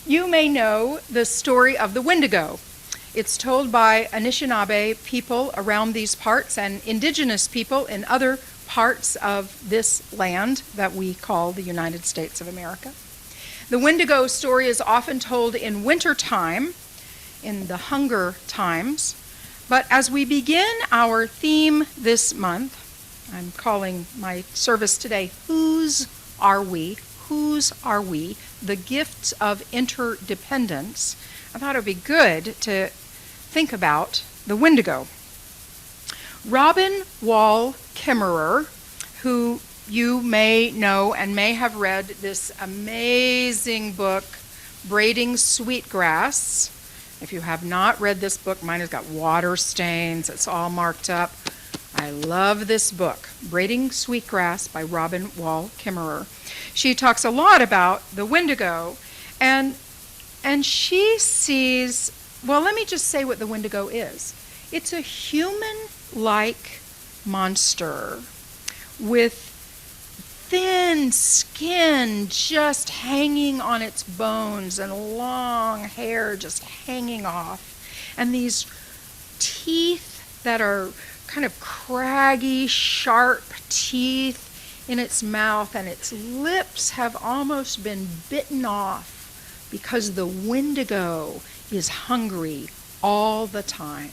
You may know the story of the Wendigo. It's told by Anishinaabe people around these parts and indigenous people in other parts of this land that we call the United States of America. The Wendigo story is often told in winter time, in the hunger times, but as we begin our theme this month, I'm calling my service today, Whose Are We? Whose Are We? The Gifts of Interdependence. I thought it would be good to think about the Wendigo. Robin Wall Kimmerer, who you may know and may have read this amazing book, Braiding Sweetgrass. If you have not read this book, mine has got water stains. It's all marked up. I love this book, Braiding Sweetgrass by Robin Wall Kimmerer. She talks a lot about the Wendigo, and she sees, well, let me just say what the Wendigo is. It's a human-like monster with thin skin just hanging on its bones and long hair just hanging off, and these teeth that are kind of craggy, sharp teeth in its mouth, and its lips have almost been bitten off because the Wendigo is hungry all the time.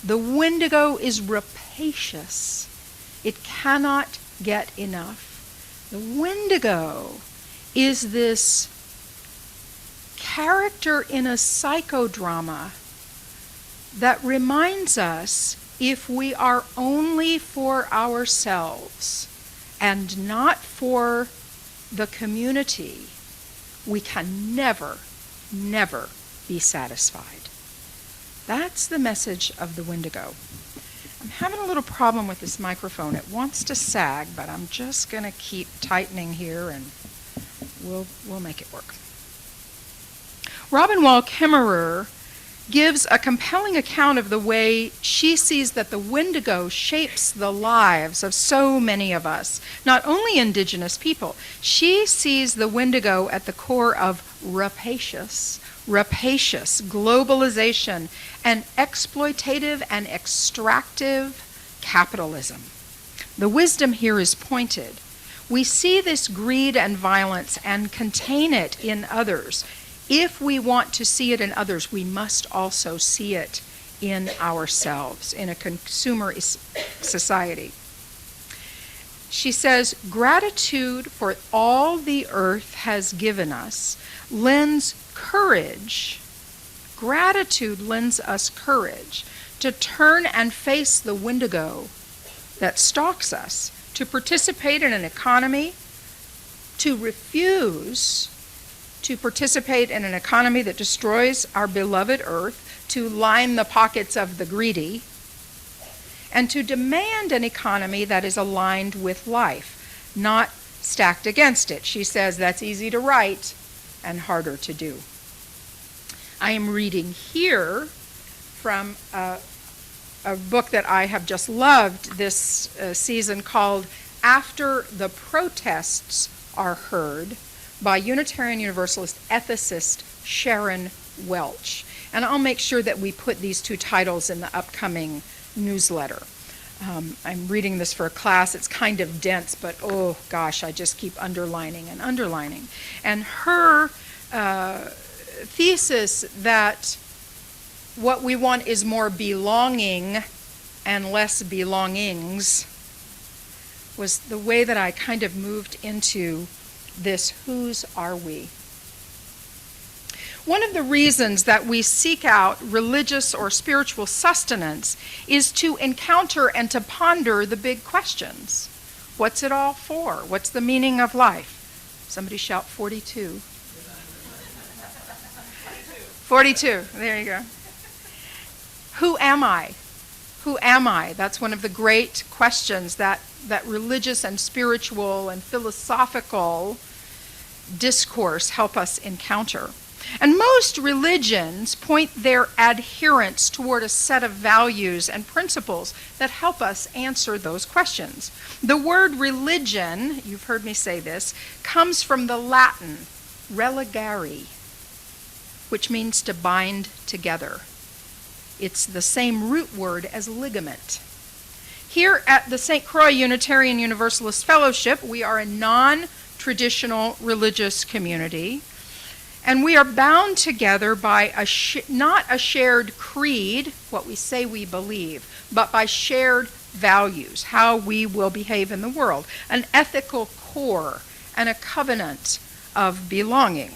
The Wendigo is rapacious. It cannot get enough. The Wendigo is this character in a psychodrama that reminds us, if we are only for ourselves and not for the community, we can never, never be satisfied. That's the message of the Wendigo. I'm having a little problem with this microphone. It wants to sag, but I'm just going to keep tightening here and we'll make it work. Robin Wall Kimmerer gives a compelling account of the way she sees that the Wendigo shapes the lives of so many of us, not only indigenous people. She sees the Wendigo at the core of rapacious globalization and exploitative and extractive capitalism. The wisdom here is pointed. We see this greed and violence and contain it in others. If we want to see it in others, we must also see it in ourselves, in a consumer society. She says, gratitude for all the earth has given us lends courage. Gratitude lends us courage to turn and face the Wendigo that stalks us, to participate in an economy, to refuse to participate in an economy that destroys our beloved earth, to line the pockets of the greedy, and to demand an economy that is aligned with life, not stacked against it. She says that's easy to write and harder to do. I am reading here from a book that I have just loved this season called After the Protests Are Heard by Unitarian Universalist ethicist Sharon Welch. And I'll make sure that we put these two titles in the upcoming newsletter. I'm reading this for a class. It's kind of dense, but oh gosh, I just keep underlining and underlining. And her thesis that what we want is more belonging and less belongings was the way that I kind of moved into this whose are we. One of the reasons that we seek out religious or spiritual sustenance is to encounter and to ponder the big questions. What's it all for? What's the meaning of life? Somebody shout 42. 42, there you go. Who am I? Who am I? That's one of the great questions that religious and spiritual and philosophical discourse help us encounter. And most religions point their adherents toward a set of values and principles that help us answer those questions. The word religion, you've heard me say this, comes from the Latin religare, which means to bind together. It's the same root word as ligament. Here at the St. Croix Unitarian Universalist Fellowship, we are a non-traditional religious community, and we are bound together by not a shared creed, what we say we believe, but by shared values, how we will behave in the world, an ethical core, and a covenant of belonging.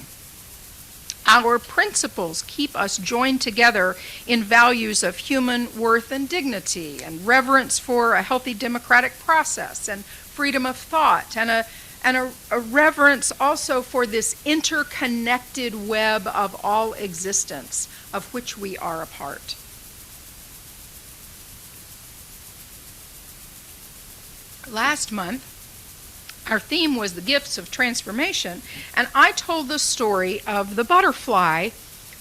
Our principles keep us joined together in values of human worth and dignity, and reverence for a healthy democratic process, and freedom of thought, and a reverence also for this interconnected web of all existence of which we are a part. Last month, our theme was the gifts of transformation, and I told the story of the butterfly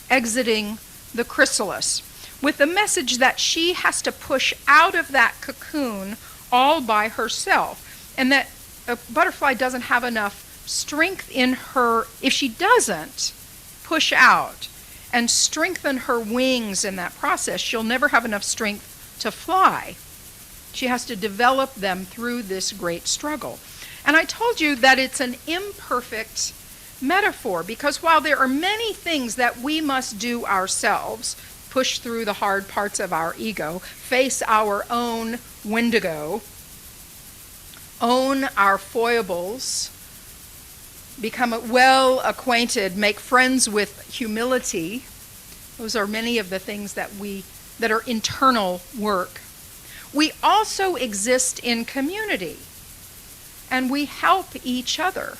exiting the chrysalis with the message that she has to push out of that cocoon all by herself, and that a butterfly doesn't have enough strength in her, if she doesn't push out and strengthen her wings in that process, she'll never have enough strength to fly. She has to develop them through this great struggle. And I told you that it's an imperfect metaphor, because while there are many things that we must do ourselves, push through the hard parts of our ego, face our own wendigo, own our foibles, become well acquainted, make friends with humility. Those are many of the things that are internal work. We also exist in community, and we help each other.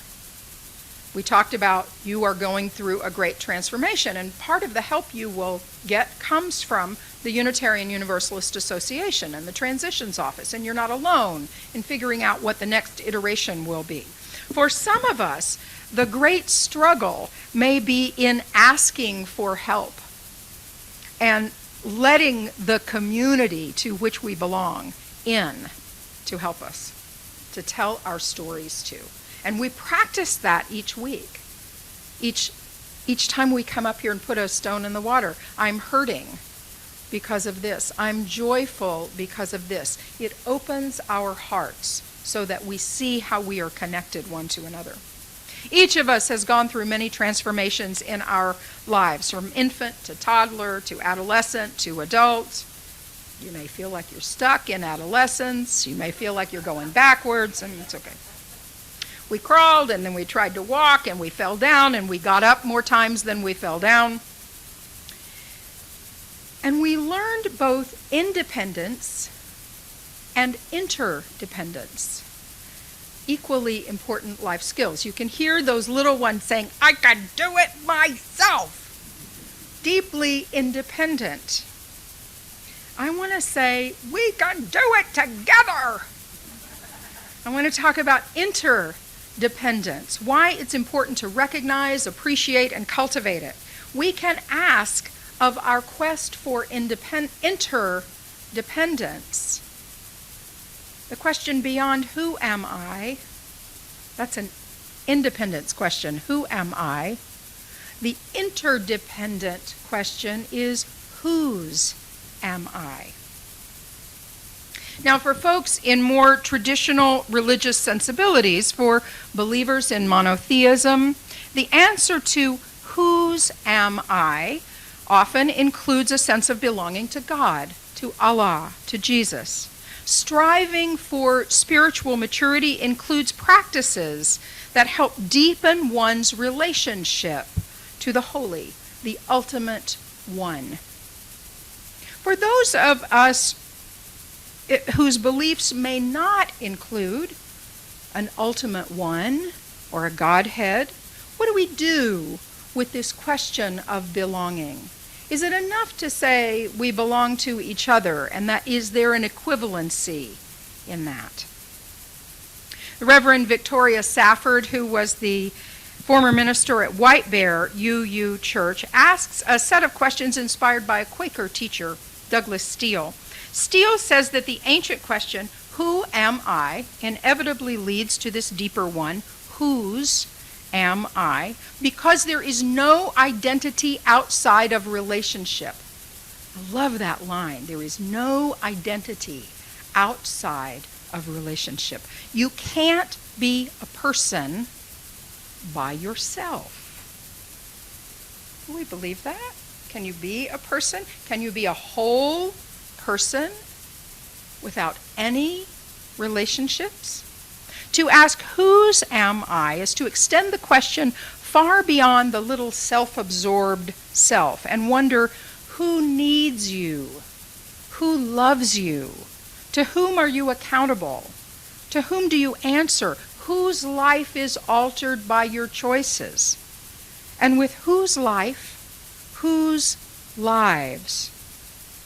We talked about you are going through a great transformation, and part of the help you will get comes from the Unitarian Universalist Association and the Transitions Office, and you're not alone in figuring out what the next iteration will be. For some of us, the great struggle may be in asking for help and letting the community to which we belong in to help us, to tell our stories to. And we practice that each week. Each time we come up here and put a stone in the water, I'm hurting because of this. I'm joyful because of this. It opens our hearts so that we see how we are connected one to another. Each of us has gone through many transformations in our lives, from infant to toddler to adolescent to adult. You may feel like you're stuck in adolescence. You may feel like you're going backwards, and it's okay. We crawled, and then we tried to walk, and we fell down, and we got up more times than we fell down. And we learned both independence and interdependence. Equally important life skills. You can hear those little ones saying, I can do it myself. Deeply independent. I want to say, we can do it together. I want to talk about interdependence, why it's important to recognize, appreciate, and cultivate it. We can ask of our quest for interdependence the question beyond who am I? That's an independence question. Who am I? The interdependent question is whose am I? Now, for folks in more traditional religious sensibilities, for believers in monotheism, the answer to whose am I often includes a sense of belonging to God, to Allah, to Jesus. Striving for spiritual maturity includes practices that help deepen one's relationship to the holy, the ultimate one. For those of us whose beliefs may not include an ultimate one or a Godhead, what do we do with this question of belonging? Is it enough to say we belong to each other, and that is there an equivalency in that? The Reverend Victoria Safford, who was the former minister at White Bear UU Church, asks a set of questions inspired by a Quaker teacher, Douglas Steele. Steele says that the ancient question, who am I, inevitably leads to this deeper one, whose am I? Because there is no identity outside of relationship. I love that line. There is no identity outside of relationship. You can't be a person by yourself. Do we believe that? Can you be a person? Can you be a whole person without any relationships? To ask, whose am I, is to extend the question far beyond the little self-absorbed self and wonder, who needs you? Who loves you? To whom are you accountable? To whom do you answer? Whose life is altered by your choices? And with whose life, whose lives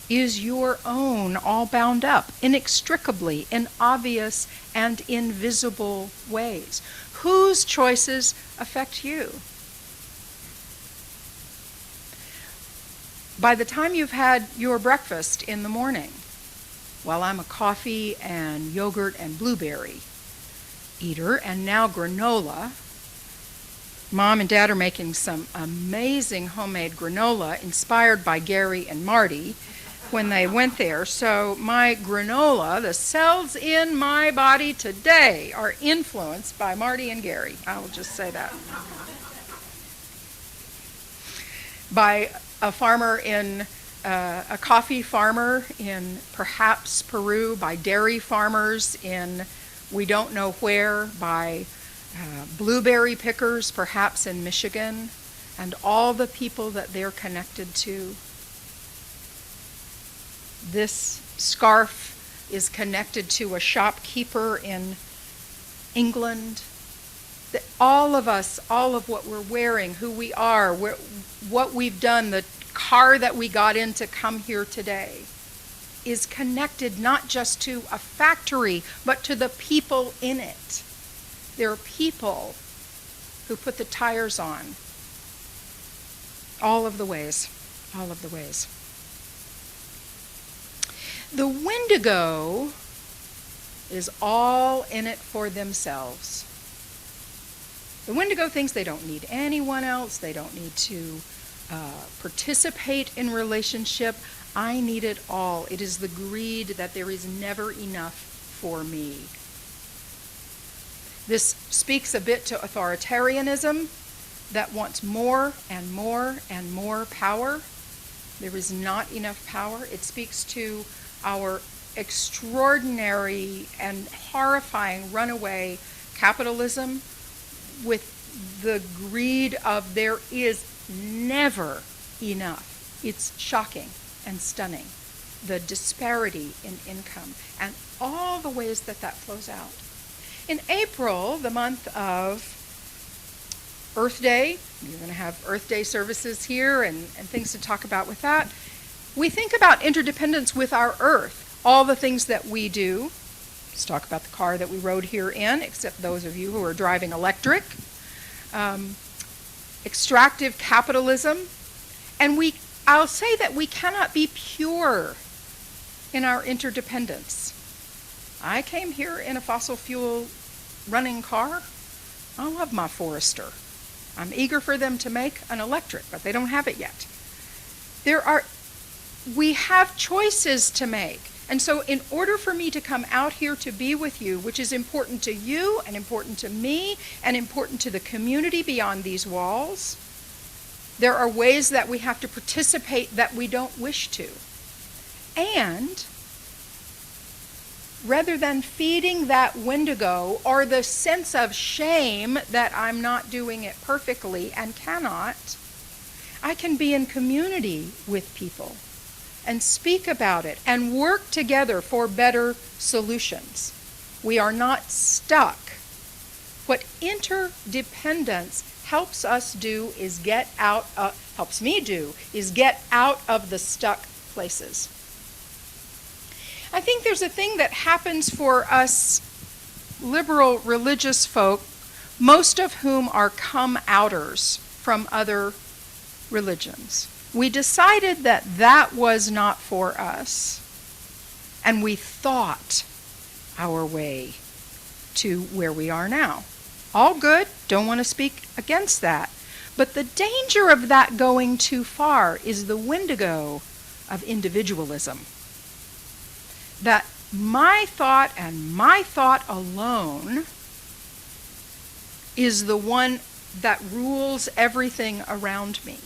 is your own all bound up inextricably in obvious and invisible ways? Whose choices affect you? By the time you've had your breakfast in the morning, well, I'm a coffee and yogurt and blueberry eater, and now granola. Mom and Dad are making some amazing homemade granola inspired by Gary and Marty when they went there. So my granola, the cells in my body today are influenced by Marty and Gary. I will just say that. By a farmer in, a coffee farmer in perhaps Peru, by dairy farmers in we don't know where, by blueberry pickers perhaps in Michigan, and all the people that they're connected to. This scarf is connected to a shopkeeper in England. All of us, all of what we're wearing, who we are, what we've done, the car that we got in to come here today, is connected not just to a factory, but to the people in it. There are people who put the tires on. All of the ways, all of the ways. The Wendigo is all in it for themselves. The Wendigo thinks they don't need anyone else. They don't need to participate in relationship. I need it all. It is the greed that there is never enough for me. This speaks a bit to authoritarianism that wants more and more and more power. There is not enough power. It speaks to our extraordinary and horrifying runaway capitalism with the greed of there is never enough. It's shocking and stunning, the disparity in income and all the ways that that flows out. In April, the month of Earth Day, you're going to have Earth Day services here and things to talk about with that. We think about interdependence with our Earth, all the things that we do. Let's talk about the car that we rode here in, except those of you who are driving electric. Extractive capitalism. And I'll say that we cannot be pure in our interdependence. I came here in a fossil fuel running car. I love my Forester. I'm eager for them to make an electric, but they don't have it yet. We have choices to make. And so in order for me to come out here to be with you, which is important to you and important to me and important to the community beyond these walls, there are ways that we have to participate that we don't wish to. And rather than feeding that Wendigo or the sense of shame that I'm not doing it perfectly and cannot, I can be in community with people and speak about it and work together for better solutions. We are not stuck. What interdependence helps us do is helps me do, is get out of the stuck places. I think there's a thing that happens for us liberal religious folk, most of whom are come-outers from other religions. We decided that that was not for us, and we thought our way to where we are now. All good, don't want to speak against that. But the danger of that going too far is the wendigo of individualism. That my thought and my thought alone is the one that rules everything around me.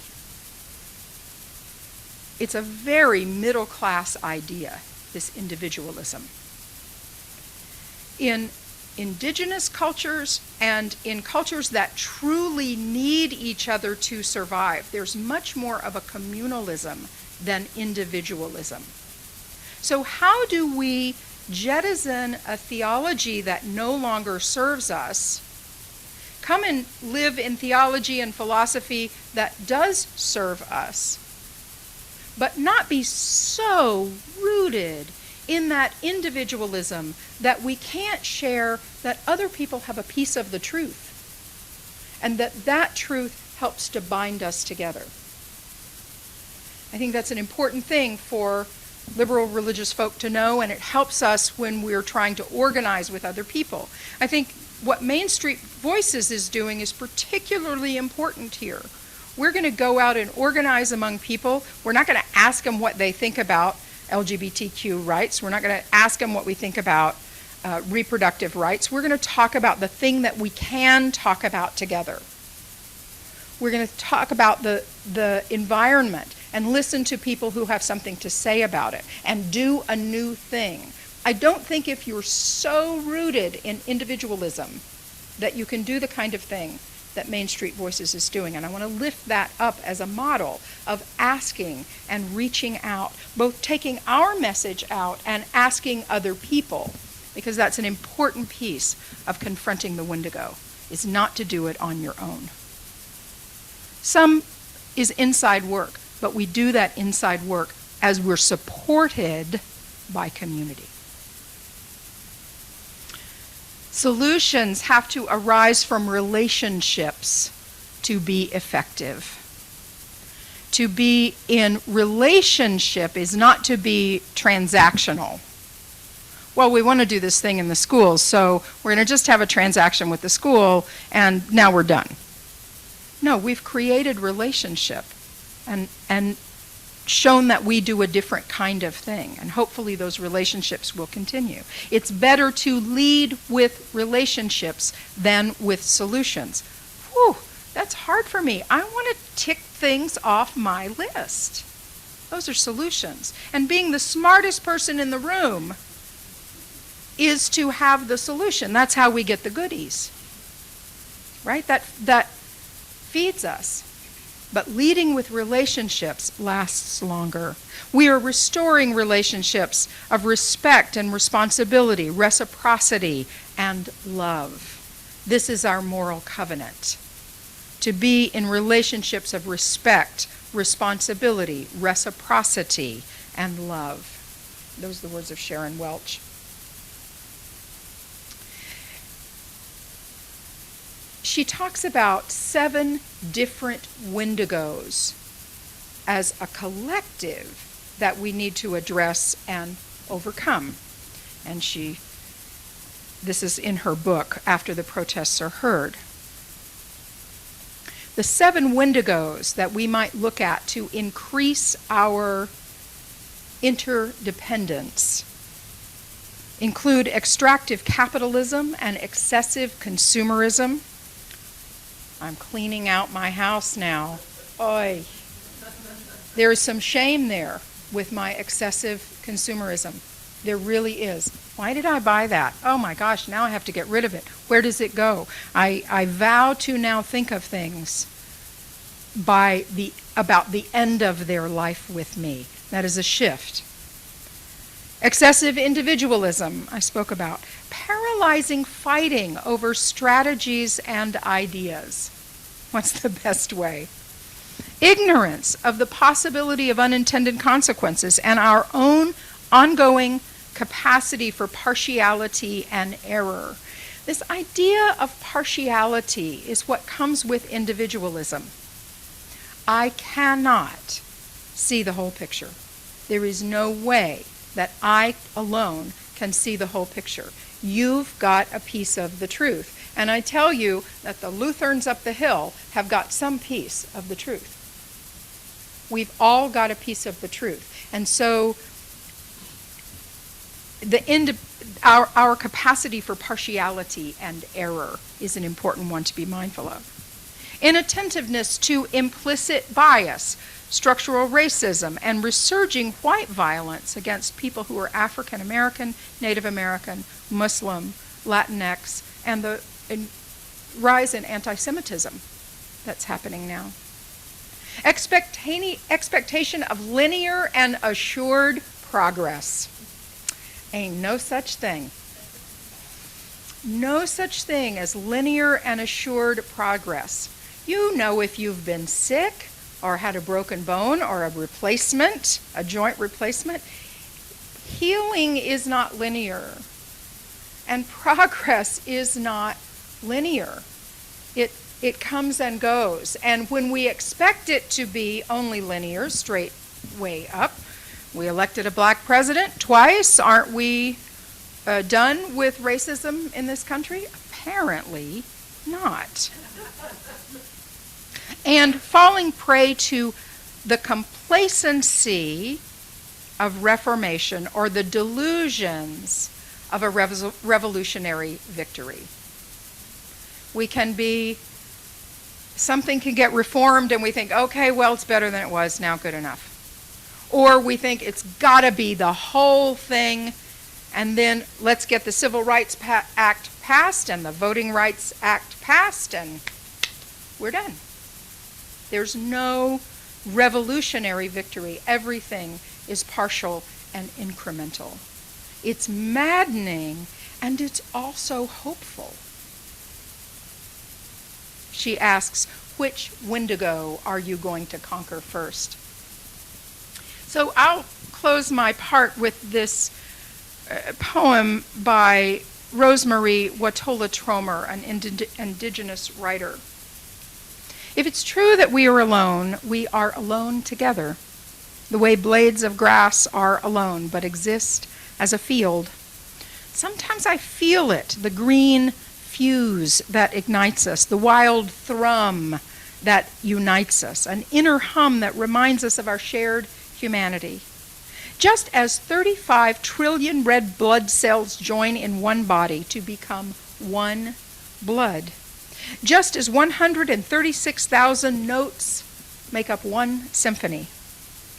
It's a very middle class idea, this individualism. In indigenous cultures and in cultures that truly need each other to survive, there's much more of a communalism than individualism. So how do we jettison a theology that no longer serves us, come and live in theology and philosophy that does serve us, but not be so rooted in that individualism that we can't share that other people have a piece of the truth, and that truth helps to bind us together. I think that's an important thing for liberal religious folk to know, and it helps us when we're trying to organize with other people. I think what Main Street Voices is doing is particularly important here. We're going to go out and organize among people. We're not going to ask them what they think about LGBTQ rights. We're not going to ask them what we think about reproductive rights. We're going to talk about the thing that we can talk about together. We're going to talk about the environment and listen to people who have something to say about it and do a new thing. I don't think if you're so rooted in individualism that you can do the kind of thing that Main Street Voices is doing. And I want to lift that up as a model of asking and reaching out, both taking our message out and asking other people, because that's an important piece of confronting the wendigo, is not to do it on your own. Some is inside work, but we do that inside work as we're supported by community. Solutions have to arise from relationships to be effective. To be in relationship is not to be transactional. Well, we want to do this thing in the schools, so we're going to just have a transaction with the school, and now we're done. No, we've created relationship and shown that we do a different kind of thing, and hopefully those relationships will continue. It's better to lead with relationships than with solutions. Whew, that's hard for me. I want to tick things off my list. Those are solutions. And being the smartest person in the room is to have the solution. That's how we get the goodies, right? That feeds us. But leading with relationships lasts longer. We are restoring relationships of respect and responsibility, reciprocity, and love. This is our moral covenant. To be in relationships of respect, responsibility, reciprocity, and love. Those are the words of Sharon Welch. She talks about 7 different wendigos as a collective that we need to address and overcome. And this is in her book, After the Protests Are Heard. The 7 wendigos that we might look at to increase our interdependence include extractive capitalism and excessive consumerism. I'm cleaning out my house now. Oy. There is some shame there with my excessive consumerism. There really is. Why did I buy that? Oh my gosh, now I have to get rid of it. Where does it go? I vow to now think of things about the end of their life with me. That is a shift. Excessive individualism, I spoke about. Paralyzing fighting over strategies and ideas. What's the best way? Ignorance of the possibility of unintended consequences and our own ongoing capacity for partiality and error. This idea of partiality is what comes with individualism. I cannot see the whole picture. There is no way that I alone can see the whole picture. You've got a piece of the truth. And I tell you that the Lutherans up the hill have got some piece of the truth. We've all got a piece of the truth. And so our capacity for partiality and error is an important one to be mindful of. Inattentiveness to implicit bias, structural racism, and resurging white violence against people who are African American, Native American, Muslim, Latinx, and the rise in anti-Semitism that's happening now. Expectation of linear and assured progress. Ain't no such thing. No such thing as linear and assured progress. You know if you've been sick or had a broken bone or a replacement, a joint replacement. Healing is not linear, and progress is not linear. It comes and goes, and when we expect it to be only linear, straight way up, we elected a black president twice. Aren't we done with racism in this country? Apparently not. And falling prey to the complacency of reformation or the delusions of a revolutionary victory. We can be, something can get reformed and we think, okay, well, it's better than it was, now good enough. Or we think it's got to be the whole thing, and then let's get the Civil Rights Act passed and the Voting Rights Act passed, and we're done. There's no revolutionary victory. Everything is partial and incremental. It's maddening, and it's also hopeful. She asks, which Wendigo are you going to conquer first? So I'll close my part with this poem by Rosemary Watola Tromer, an indigenous writer. If it's true that we are alone together, the way blades of grass are alone but exist as a field. Sometimes I feel it, the green fuse that ignites us, the wild thrum that unites us, an inner hum that reminds us of our shared humanity. Just as 35 trillion red blood cells join in one body to become one blood, just as 136,000 notes make up one symphony.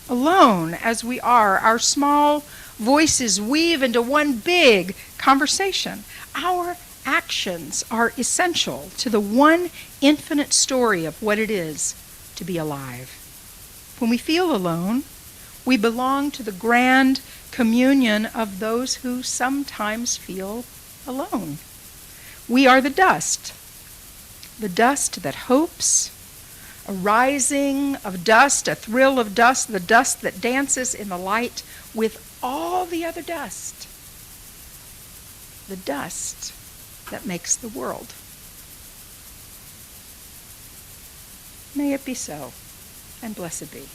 Alone as we are, our small voices weave into one big conversation. Our actions are essential to the one infinite story of what it is to be alive. When we feel alone, we belong to the grand communion of those who sometimes feel alone. We are the dust that hopes, a rising of dust, a thrill of dust, the dust that dances in the light with all the other dust, the dust that makes the world. May it be so, and blessed be.